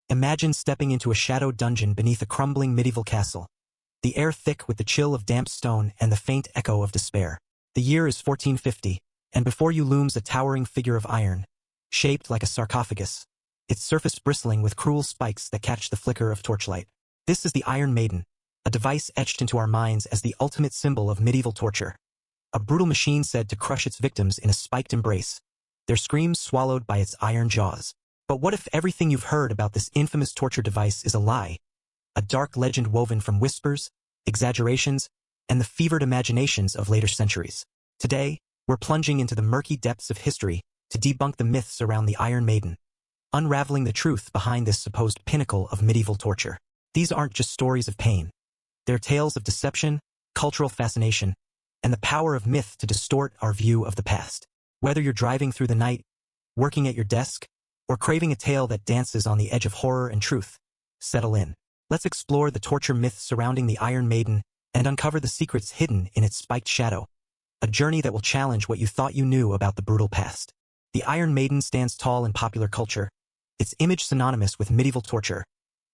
Imagine stepping into a shadowed dungeon beneath a crumbling medieval castle. The air thick with the chill of damp stone and the faint echo of despair. The year is 1450, and before you looms a towering figure of iron, shaped like a sarcophagus, its surface bristling with cruel spikes that catch the flicker of torchlight. This is the Iron Maiden, a device etched into our minds as the ultimate symbol of medieval torture. A brutal machine said to crush its victims in a spiked embrace, their screams swallowed by its iron jaws. But what if everything you've heard about this infamous torture device is a lie? A dark legend woven from whispers, exaggerations, and the fevered imaginations of later centuries. Today, we're plunging into the murky depths of history to debunk the myths around the Iron Maiden, unraveling the truth behind this supposed pinnacle of medieval torture. These aren't just stories of pain. They're tales of deception, cultural fascination, and the power of myth to distort our view of the past. Whether you're driving through the night, working at your desk, or craving a tale that dances on the edge of horror and truth, settle in. Let's explore the torture myths surrounding the Iron Maiden and uncover the secrets hidden in its spiked shadow. A journey that will challenge what you thought you knew about the brutal past. The Iron Maiden stands tall in popular culture, its image synonymous with medieval torture,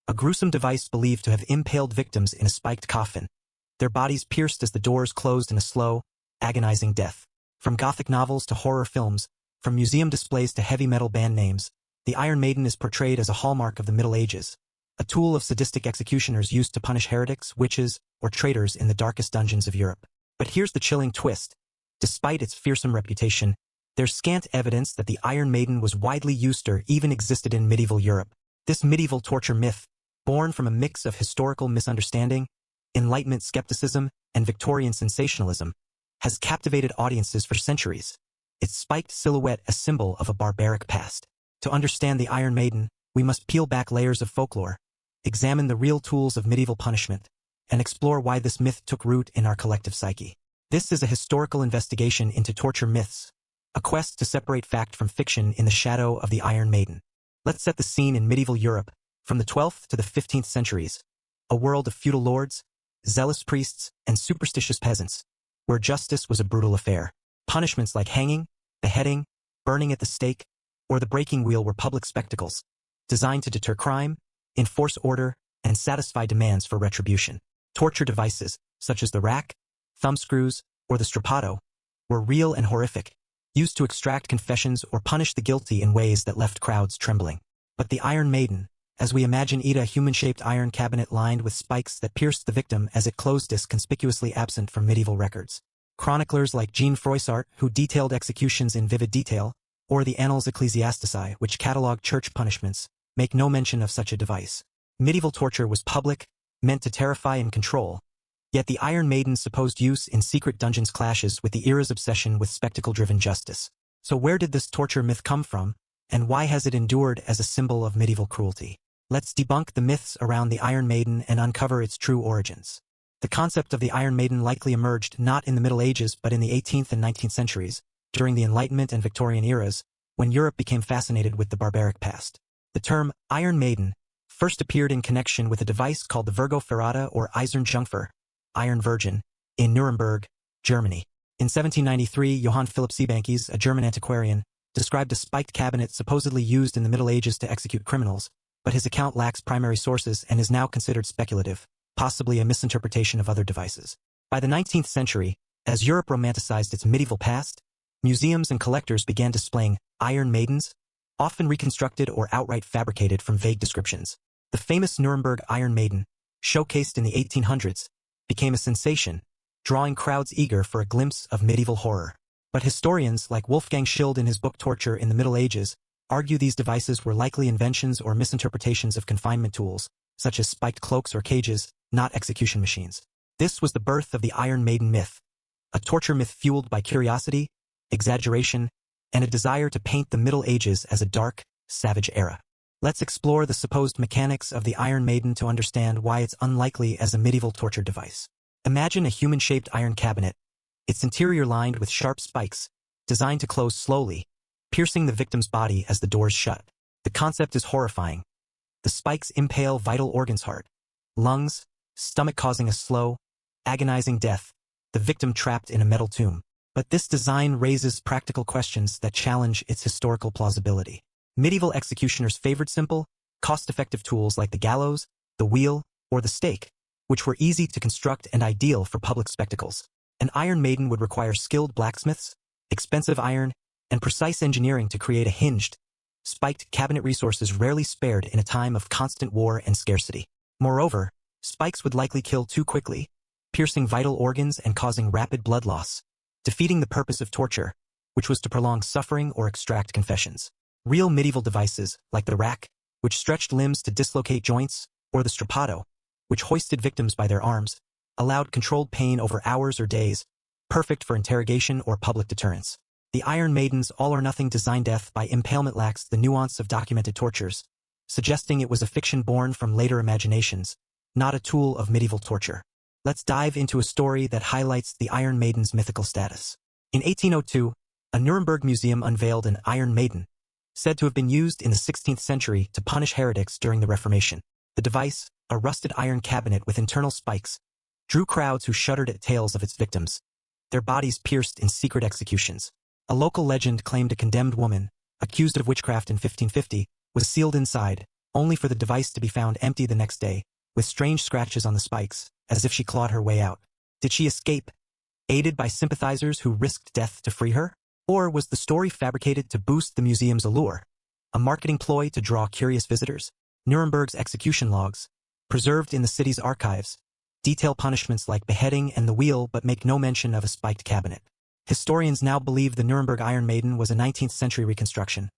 a gruesome device believed to have impaled victims in a spiked coffin, their bodies pierced as the doors closed in a slow, agonizing death. From Gothic novels to horror films, from museum displays to heavy metal band names, the Iron Maiden is portrayed as a hallmark of the Middle Ages, a tool of sadistic executioners used to punish heretics, witches, or traitors in the darkest dungeons of Europe. But here's the chilling twist. Despite its fearsome reputation, there's scant evidence that the Iron Maiden was widely used or even existed in medieval Europe. This medieval torture myth, born from a mix of historical misunderstanding, Enlightenment skepticism, and Victorian sensationalism, has captivated audiences for centuries, its spiked silhouette a symbol of a barbaric past. To understand the Iron Maiden, we must peel back layers of folklore, examine the real tools of medieval punishment, and explore why this myth took root in our collective psyche. This is a historical investigation into torture myths, a quest to separate fact from fiction in the shadow of the Iron Maiden. Let's set the scene in medieval Europe, from the 12th to the 15th centuries, a world of feudal lords, zealous priests, and superstitious peasants, where justice was a brutal affair. Punishments like hanging, beheading, burning at the stake, or the breaking wheel were public spectacles, designed to deter crime, enforce order, and satisfy demands for retribution. Torture devices, such as the rack, thumbscrews, or the strappado, were real and horrific, used to extract confessions or punish the guilty in ways that left crowds trembling. But the Iron Maiden, as we imagine it, a human-shaped iron cabinet lined with spikes that pierced the victim as it closed, is conspicuously absent from medieval records. Chroniclers like Jean Froissart, who detailed executions in vivid detail, or the Annals Ecclesiastici, which catalogue church punishments, make no mention of such a device. Medieval torture was public, meant to terrify and control, yet the Iron Maiden's supposed use in secret dungeons clashes with the era's obsession with spectacle-driven justice. So where did this torture myth come from, and why has it endured as a symbol of medieval cruelty? Let's debunk the myths around the Iron Maiden and uncover its true origins. The concept of the Iron Maiden likely emerged not in the Middle Ages but in the 18th and 19th centuries, during the Enlightenment and Victorian eras, when Europe became fascinated with the barbaric past. The term Iron Maiden first appeared in connection with a device called the Virgo Ferrata or Eisenjungfer, Iron Virgin, in Nuremberg, Germany. In 1793, Johann Philipp Siebanke's, a German antiquarian, described a spiked cabinet supposedly used in the Middle Ages to execute criminals, but his account lacks primary sources and is now considered speculative, possibly a misinterpretation of other devices. By the 19th century, as Europe romanticized its medieval past, museums and collectors began displaying Iron Maidens, often reconstructed or outright fabricated from vague descriptions. The famous Nuremberg Iron Maiden, showcased in the 1800s, became a sensation, drawing crowds eager for a glimpse of medieval horror. But historians like Wolfgang Schild in his book Torture in the Middle Ages argue these devices were likely inventions or misinterpretations of confinement tools, such as spiked cloaks or cages, not execution machines. This was the birth of the Iron Maiden myth, a torture myth fueled by curiosity, exaggeration, and a desire to paint the Middle Ages as a dark, savage era. Let's explore the supposed mechanics of the Iron Maiden to understand why it's unlikely as a medieval torture device. Imagine a human-shaped iron cabinet, its interior lined with sharp spikes, designed to close slowly, piercing the victim's body as the doors shut. The concept is horrifying. The spikes impale vital organs, heart, lungs, stomach, causing a slow, agonizing death, the victim trapped in a metal tomb. But this design raises practical questions that challenge its historical plausibility. Medieval executioners favored simple, cost-effective tools like the gallows, the wheel, or the stake, which were easy to construct and ideal for public spectacles. An Iron Maiden would require skilled blacksmiths, expensive iron, and precise engineering to create a hinged, spiked cabinet, resources rarely spared in a time of constant war and scarcity. Moreover, spikes would likely kill too quickly, piercing vital organs and causing rapid blood loss, defeating the purpose of torture, which was to prolong suffering or extract confessions. Real medieval devices, like the rack, which stretched limbs to dislocate joints, or the strappado, which hoisted victims by their arms, allowed controlled pain over hours or days, perfect for interrogation or public deterrence. The Iron Maiden's all-or-nothing design death by impalement lacks the nuance of documented tortures, suggesting it was a fiction born from later imaginations, not a tool of medieval torture. Let's dive into a story that highlights the Iron Maiden's mythical status. In 1802, a Nuremberg museum unveiled an Iron Maiden, said to have been used in the 16th century to punish heretics during the Reformation. The device, a rusted iron cabinet with internal spikes, drew crowds who shuddered at tales of its victims, their bodies pierced in secret executions. A local legend claimed a condemned woman, accused of witchcraft in 1550, was sealed inside, only for the device to be found empty the next day, with strange scratches on the spikes, as if she clawed her way out. Did she escape, aided by sympathizers who risked death to free her? Or was the story fabricated to boost the museum's allure? A marketing ploy to draw curious visitors? Nuremberg's execution logs, preserved in the city's archives, detail punishments like beheading and the wheel but make no mention of a spiked cabinet. Historians now believe the Nuremberg Iron Maiden was a 19th century reconstruction,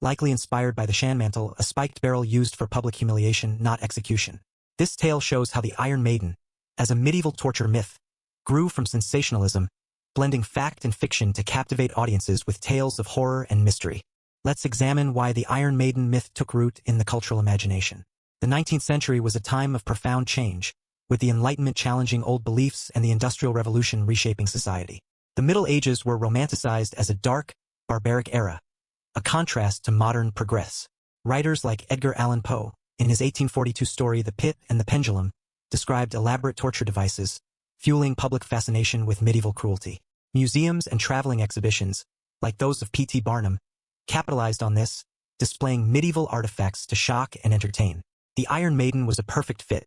likely inspired by the shanmantle, a spiked barrel used for public humiliation, not execution. This tale shows how the Iron Maiden, as a medieval torture myth, grew from sensationalism, blending fact and fiction to captivate audiences with tales of horror and mystery. Let's examine why the Iron Maiden myth took root in the cultural imagination. The 19th century was a time of profound change, with the Enlightenment challenging old beliefs and the Industrial Revolution reshaping society. The Middle Ages were romanticized as a dark, barbaric era, a contrast to modern progress. Writers like Edgar Allan Poe, in his 1842 story The Pit and the Pendulum, described elaborate torture devices, fueling public fascination with medieval cruelty. Museums and traveling exhibitions, like those of P.T. Barnum, capitalized on this, displaying medieval artifacts to shock and entertain. The Iron Maiden was a perfect fit.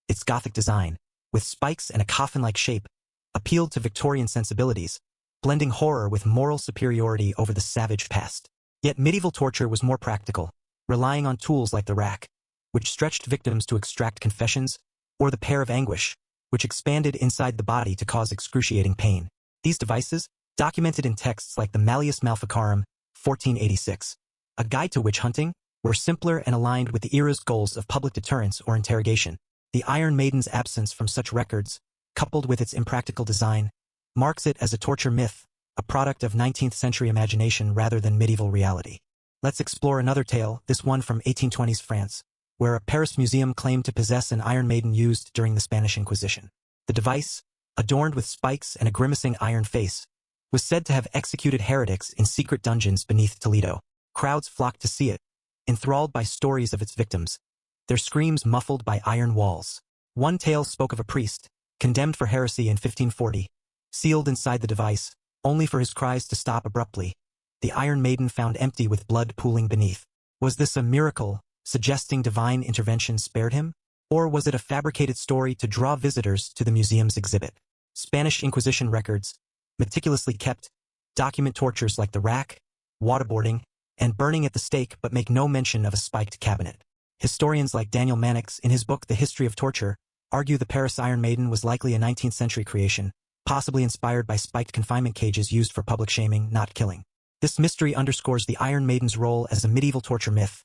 Its Gothic design, with spikes and a coffin-like shape, appealed to Victorian sensibilities, blending horror with moral superiority over the savage past. Yet medieval torture was more practical, relying on tools like the rack, which stretched victims to extract confessions, or the pair of anguish, which expanded inside the body to cause excruciating pain. These devices, documented in texts like the Malleus Maleficarum, 1486, a guide to witch hunting, were simpler and aligned with the era's goals of public deterrence or interrogation. The Iron Maiden's absence from such records, coupled with its impractical design, marks it as a torture myth, a product of 19th century imagination rather than medieval reality. Let's explore another tale, this one from 1820s France, where a Paris museum claimed to possess an Iron Maiden used during the Spanish Inquisition. The device, adorned with spikes and a grimacing iron face, was said to have executed heretics in secret dungeons beneath Toledo. Crowds flocked to see it, enthralled by stories of its victims, their screams muffled by iron walls. One tale spoke of a priest, condemned for heresy in 1540, sealed inside the device, only for his cries to stop abruptly. The Iron Maiden found empty with blood pooling beneath. Was this a miracle, suggesting divine intervention spared him? Or was it a fabricated story to draw visitors to the museum's exhibit? Spanish Inquisition records, meticulously kept, document tortures like the rack, waterboarding, and burning at the stake but make no mention of a spiked cabinet. Historians like Daniel Mannix, in his book The History of Torture, argue the Paris Iron Maiden was likely a 19th century creation, possibly inspired by spiked confinement cages used for public shaming, not killing. This mystery underscores the Iron Maiden's role as a medieval torture myth,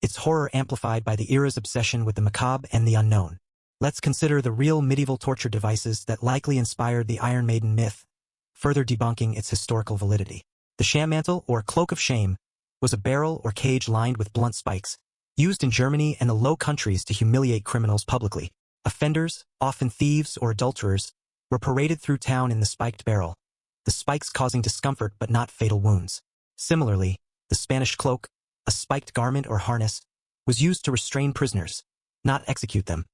its horror amplified by the era's obsession with the macabre and the unknown. Let's consider the real medieval torture devices that likely inspired the Iron Maiden myth, further debunking its historical validity. The shammantle, or cloak of shame, was a barrel or cage lined with blunt spikes, used in Germany and the Low Countries to humiliate criminals publicly. Offenders, often thieves or adulterers, were paraded through town in the spiked barrel, the spikes causing discomfort but not fatal wounds. Similarly, the Spanish cloak, a spiked garment or harness, was used to restrain prisoners, not execute them,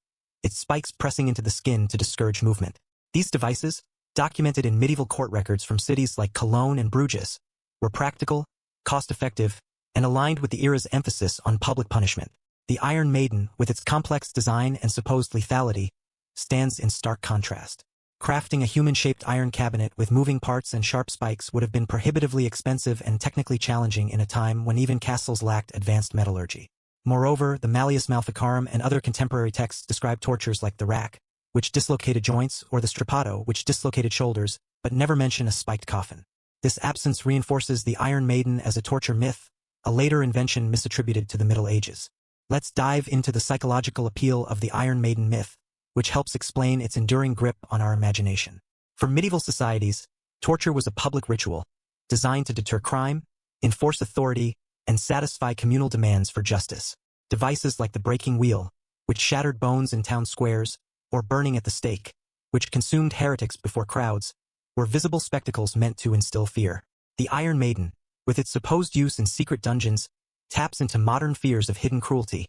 its spikes pressing into the skin to discourage movement. These devices, documented in medieval court records from cities like Cologne and Bruges, were practical, cost-effective, and aligned with the era's emphasis on public punishment. The Iron Maiden, with its complex design and supposed lethality, stands in stark contrast. Crafting a human-shaped iron cabinet with moving parts and sharp spikes would have been prohibitively expensive and technically challenging in a time when even castles lacked advanced metallurgy. Moreover, the Malleus Maleficarum and other contemporary texts describe tortures like the rack, which dislocated joints, or the strappato, which dislocated shoulders, but never mention a spiked coffin. This absence reinforces the Iron Maiden as a torture myth, a later invention misattributed to the Middle Ages. Let's dive into the psychological appeal of the Iron Maiden myth, which helps explain its enduring grip on our imagination. For medieval societies, torture was a public ritual, designed to deter crime, enforce authority, and satisfy communal demands for justice. Devices like the breaking wheel, which shattered bones in town squares, or burning at the stake, which consumed heretics before crowds, were visible spectacles meant to instill fear. The Iron Maiden, with its supposed use in secret dungeons, taps into modern fears of hidden cruelty,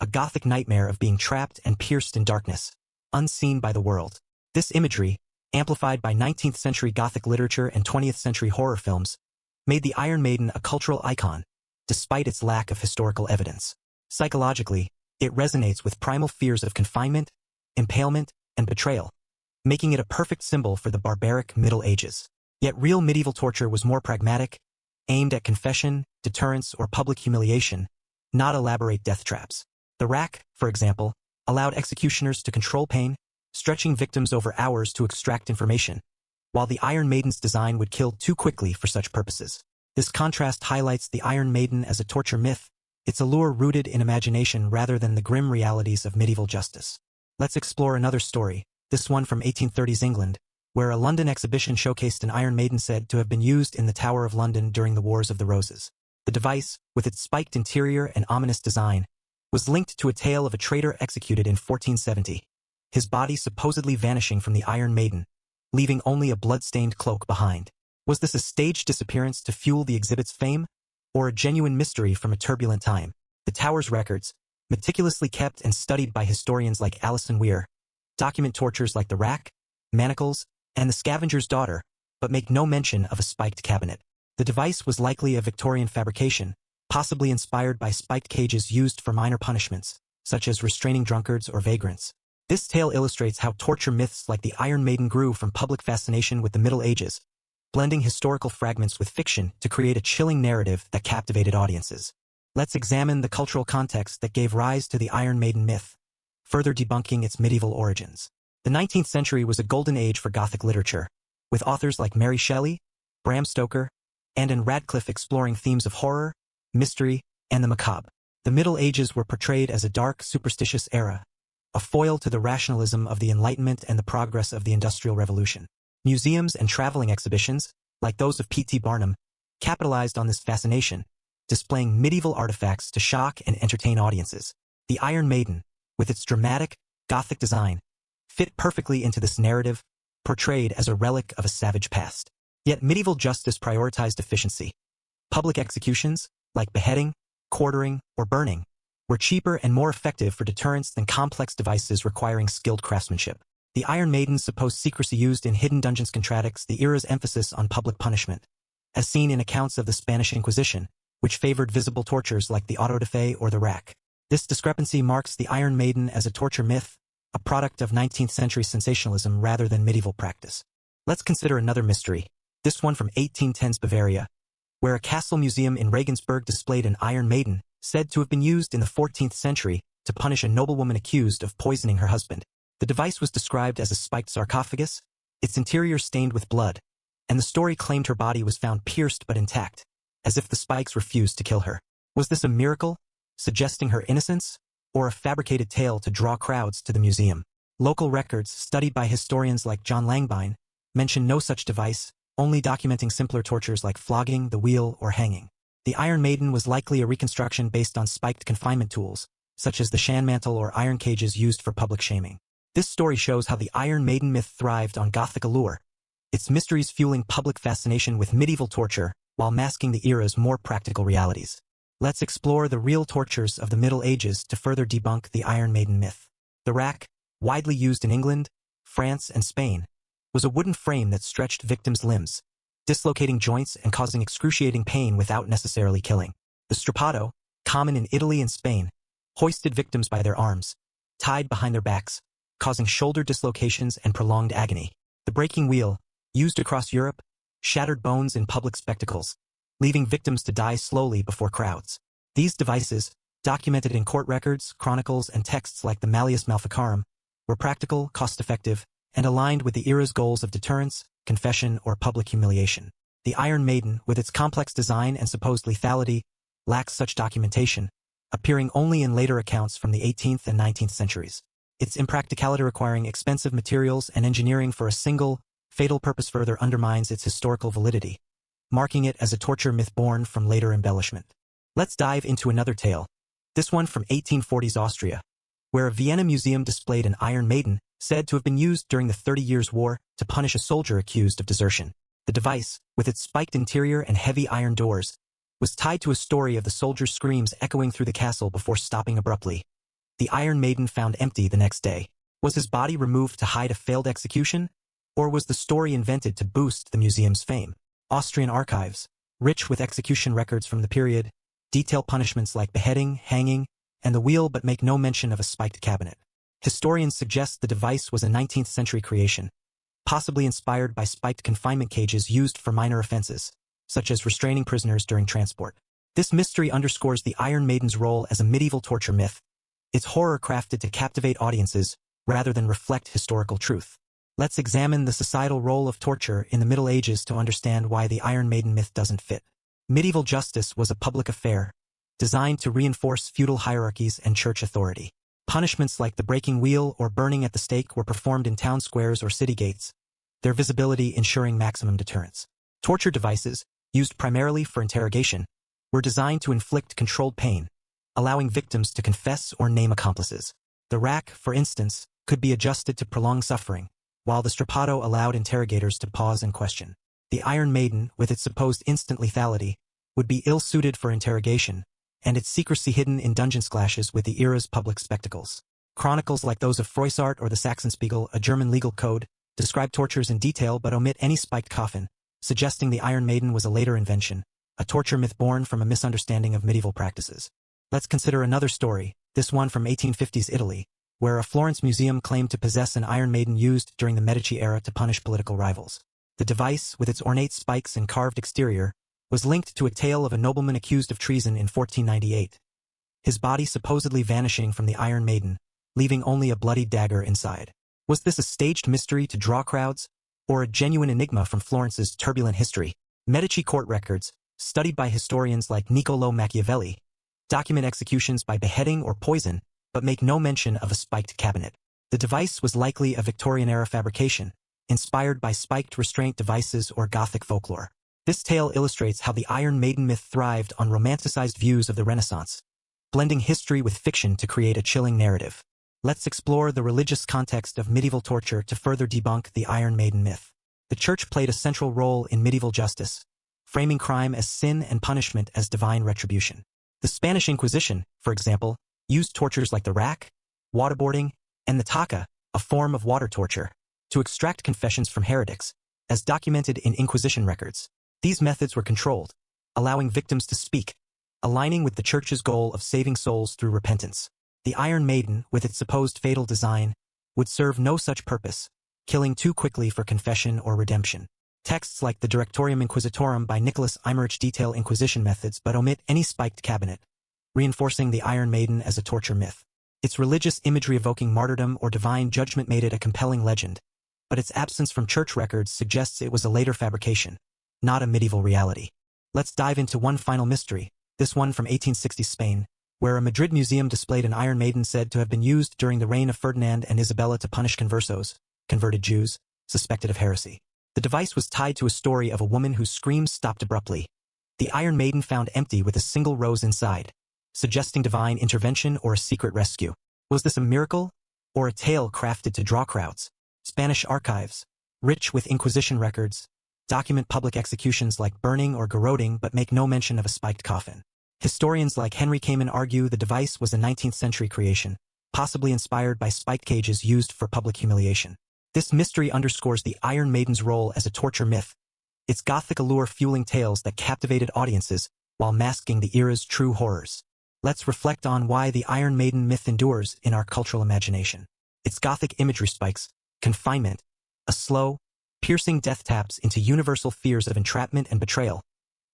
a Gothic nightmare of being trapped and pierced in darkness, unseen by the world. This imagery, amplified by 19th century Gothic literature and 20th century horror films, made the Iron Maiden a cultural icon, despite its lack of historical evidence. Psychologically, it resonates with primal fears of confinement, impalement, and betrayal, making it a perfect symbol for the barbaric Middle Ages. Yet real medieval torture was more pragmatic, aimed at confession, deterrence, or public humiliation, not elaborate death traps. The rack, for example, allowed executioners to control pain, stretching victims over hours to extract information, while the Iron Maiden's design would kill too quickly for such purposes. This contrast highlights the Iron Maiden as a torture myth, its allure rooted in imagination rather than the grim realities of medieval justice. Let's explore another story, this one from 1830s England, where a London exhibition showcased an Iron Maiden said to have been used in the Tower of London during the Wars of the Roses. The device, with its spiked interior and ominous design, was linked to a tale of a traitor executed in 1470, his body supposedly vanishing from the Iron Maiden, leaving only a blood-stained cloak behind. Was this a staged disappearance to fuel the exhibit's fame, or a genuine mystery from a turbulent time? The tower's records, meticulously kept and studied by historians like Alison Weir, document tortures like the rack, manacles, and the scavenger's daughter, but make no mention of a spiked cabinet. The device was likely a Victorian fabrication, possibly inspired by spiked cages used for minor punishments, such as restraining drunkards or vagrants. This tale illustrates how torture myths like the Iron Maiden grew from public fascination with the Middle Ages, blending historical fragments with fiction to create a chilling narrative that captivated audiences. Let's examine the cultural context that gave rise to the Iron Maiden myth, further debunking its medieval origins. The 19th century was a golden age for Gothic literature, with authors like Mary Shelley, Bram Stoker, and Anne Radcliffe exploring themes of horror, mystery, and the macabre. The Middle Ages were portrayed as a dark, superstitious era, a foil to the rationalism of the Enlightenment and the progress of the Industrial Revolution. Museums and traveling exhibitions, like those of P.T. Barnum, capitalized on this fascination, displaying medieval artifacts to shock and entertain audiences. The Iron Maiden, with its dramatic, Gothic design, fit perfectly into this narrative, portrayed as a relic of a savage past. Yet medieval justice prioritized efficiency. Public executions, like beheading, quartering, or burning, were cheaper and more effective for deterrence than complex devices requiring skilled craftsmanship. The Iron Maiden's supposed secrecy used in hidden dungeons contradicts the era's emphasis on public punishment, as seen in accounts of the Spanish Inquisition, which favored visible tortures like the auto da fe or the rack. This discrepancy marks the Iron Maiden as a torture myth, a product of 19th century sensationalism rather than medieval practice. Let's consider another mystery, this one from 1810's Bavaria, where a castle museum in Regensburg displayed an Iron Maiden, said to have been used in the 14th century to punish a noblewoman accused of poisoning her husband. The device was described as a spiked sarcophagus, its interior stained with blood, and the story claimed her body was found pierced but intact, as if the spikes refused to kill her. Was this a miracle, suggesting her innocence, or a fabricated tale to draw crowds to the museum? Local records, studied by historians like John Langbein, mention no such device, only documenting simpler tortures like flogging, the wheel, or hanging. The Iron Maiden was likely a reconstruction based on spiked confinement tools, such as the shanmantle or iron cages used for public shaming. This story shows how the Iron Maiden myth thrived on Gothic allure, its mysteries fueling public fascination with medieval torture while masking the era's more practical realities. Let's explore the real tortures of the Middle Ages to further debunk the Iron Maiden myth. The rack, widely used in England, France, and Spain, was a wooden frame that stretched victims' limbs, dislocating joints and causing excruciating pain without necessarily killing. The strappato, common in Italy and Spain, hoisted victims by their arms, tied behind their backs, causing shoulder dislocations and prolonged agony. The breaking wheel, used across Europe, shattered bones in public spectacles, leaving victims to die slowly before crowds. These devices, documented in court records, chronicles, and texts like the Malleus Maleficarum, were practical, cost-effective, and aligned with the era's goals of deterrence, confession, or public humiliation. The Iron Maiden, with its complex design and supposed lethality, lacks such documentation, appearing only in later accounts from the 18th and 19th centuries. Its impracticality requiring expensive materials and engineering for a single, fatal purpose further undermines its historical validity, marking it as a torture myth born from later embellishment. Let's dive into another tale, this one from 1840s Austria, where a Vienna museum displayed an Iron Maiden said to have been used during the 30 Years' War to punish a soldier accused of desertion. The device, with its spiked interior and heavy iron doors, was tied to a story of the soldier's screams echoing through the castle before stopping abruptly. The Iron Maiden found empty the next day. Was his body removed to hide a failed execution? Or was the story invented to boost the museum's fame? Austrian archives, rich with execution records from the period, detail punishments like beheading, hanging, and the wheel but make no mention of a spiked cabinet. Historians suggest the device was a 19th century creation, possibly inspired by spiked confinement cages used for minor offenses, such as restraining prisoners during transport. This mystery underscores the Iron Maiden's role as a medieval torture myth, its horror crafted to captivate audiences rather than reflect historical truth. Let's examine the societal role of torture in the Middle Ages to understand why the Iron Maiden myth doesn't fit. Medieval justice was a public affair, designed to reinforce feudal hierarchies and church authority. Punishments like the breaking wheel or burning at the stake were performed in town squares or city gates, their visibility ensuring maximum deterrence. Torture devices, used primarily for interrogation, were designed to inflict controlled pain, allowing victims to confess or name accomplices. The rack, for instance, could be adjusted to prolong suffering, while the strapado allowed interrogators to pause and question. The Iron Maiden, with its supposed instant lethality, would be ill-suited for interrogation, and its secrecy hidden in dungeon clashes with the era's public spectacles. Chronicles like those of Froissart or the Saxonspiegel, a German legal code, describe tortures in detail but omit any spiked coffin, suggesting the Iron Maiden was a later invention, a torture myth born from a misunderstanding of medieval practices. Let's consider another story, this one from 1850s Italy, where a Florence museum claimed to possess an Iron Maiden used during the Medici era to punish political rivals. The device, with its ornate spikes and carved exterior, was linked to a tale of a nobleman accused of treason in 1498, his body supposedly vanishing from the Iron Maiden, leaving only a bloody dagger inside. Was this a staged mystery to draw crowds, or a genuine enigma from Florence's turbulent history? Medici court records, studied by historians like Niccolò Machiavelli, document executions by beheading or poison, but make no mention of a spiked cabinet. The device was likely a Victorian-era fabrication, inspired by spiked restraint devices or Gothic folklore. This tale illustrates how the Iron Maiden myth thrived on romanticized views of the Renaissance, blending history with fiction to create a chilling narrative. Let's explore the religious context of medieval torture to further debunk the Iron Maiden myth. The Church played a central role in medieval justice, framing crime as sin and punishment as divine retribution. The Spanish Inquisition, for example, used tortures like the rack, waterboarding, and the taca, a form of water torture, to extract confessions from heretics, as documented in Inquisition records. These methods were controlled, allowing victims to speak, aligning with the Church's goal of saving souls through repentance. The Iron Maiden, with its supposed fatal design, would serve no such purpose, killing too quickly for confession or redemption. Texts like the Directorium Inquisitorum by Nicholas Eimerich detail Inquisition methods but omit any spiked cabinet, reinforcing the Iron Maiden as a torture myth. Its religious imagery evoking martyrdom or divine judgment made it a compelling legend, but its absence from church records suggests it was a later fabrication, not a medieval reality. Let's dive into one final mystery, this one from 1860 Spain, where a Madrid museum displayed an Iron Maiden said to have been used during the reign of Ferdinand and Isabella to punish conversos, converted Jews, suspected of heresy. The device was tied to a story of a woman whose screams stopped abruptly. The Iron Maiden found empty with a single rose inside, suggesting divine intervention or a secret rescue. Was this a miracle, or a tale crafted to draw crowds? Spanish archives, rich with Inquisition records, document public executions like burning or garroting but make no mention of a spiked coffin. Historians like Henry Kamen argue the device was a 19th century creation, possibly inspired by spiked cages used for public humiliation. This mystery underscores the Iron Maiden's role as a torture myth, its Gothic allure fueling tales that captivated audiences while masking the era's true horrors. Let's reflect on why the Iron Maiden myth endures in our cultural imagination. Its Gothic imagery spikes, confinement, a slow, piercing death taps into universal fears of entrapment and betrayal,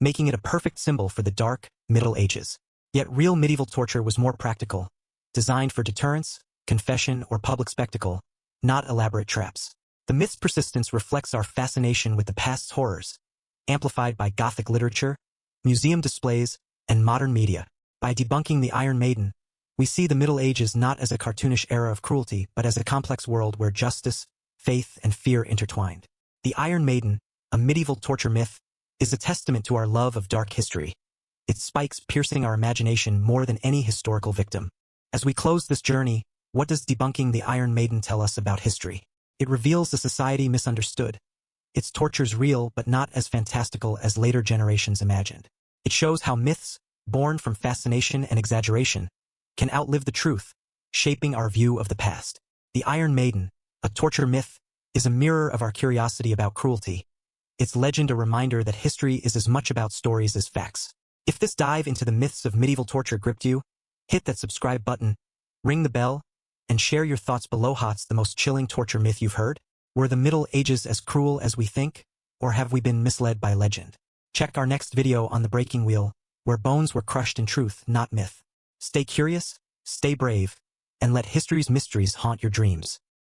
making it a perfect symbol for the dark Middle Ages. Yet real medieval torture was more practical, designed for deterrence, confession, or public spectacle, not elaborate traps. The myth's persistence reflects our fascination with the past's horrors, amplified by Gothic literature, museum displays, and modern media. By debunking the Iron Maiden, we see the Middle Ages not as a cartoonish era of cruelty, but as a complex world where justice, faith, and fear intertwined. The Iron Maiden, a medieval torture myth, is a testament to our love of dark history, its spikes piercing our imagination more than any historical victim. As we close this journey, what does debunking the Iron Maiden tell us about history? It reveals a society misunderstood, its tortures real but not as fantastical as later generations imagined. It shows how myths, born from fascination and exaggeration, can outlive the truth, shaping our view of the past. The Iron Maiden, a torture myth, is a mirror of our curiosity about cruelty, its legend a reminder that history is as much about stories as facts. If this dive into the myths of medieval torture gripped you, hit that subscribe button, ring the bell, and share your thoughts below. What's the most chilling torture myth you've heard? Were the Middle Ages as cruel as we think, or have we been misled by legend? Check our next video on the breaking wheel, where bones were crushed in truth, not myth. Stay curious, stay brave, and let history's mysteries haunt your dreams.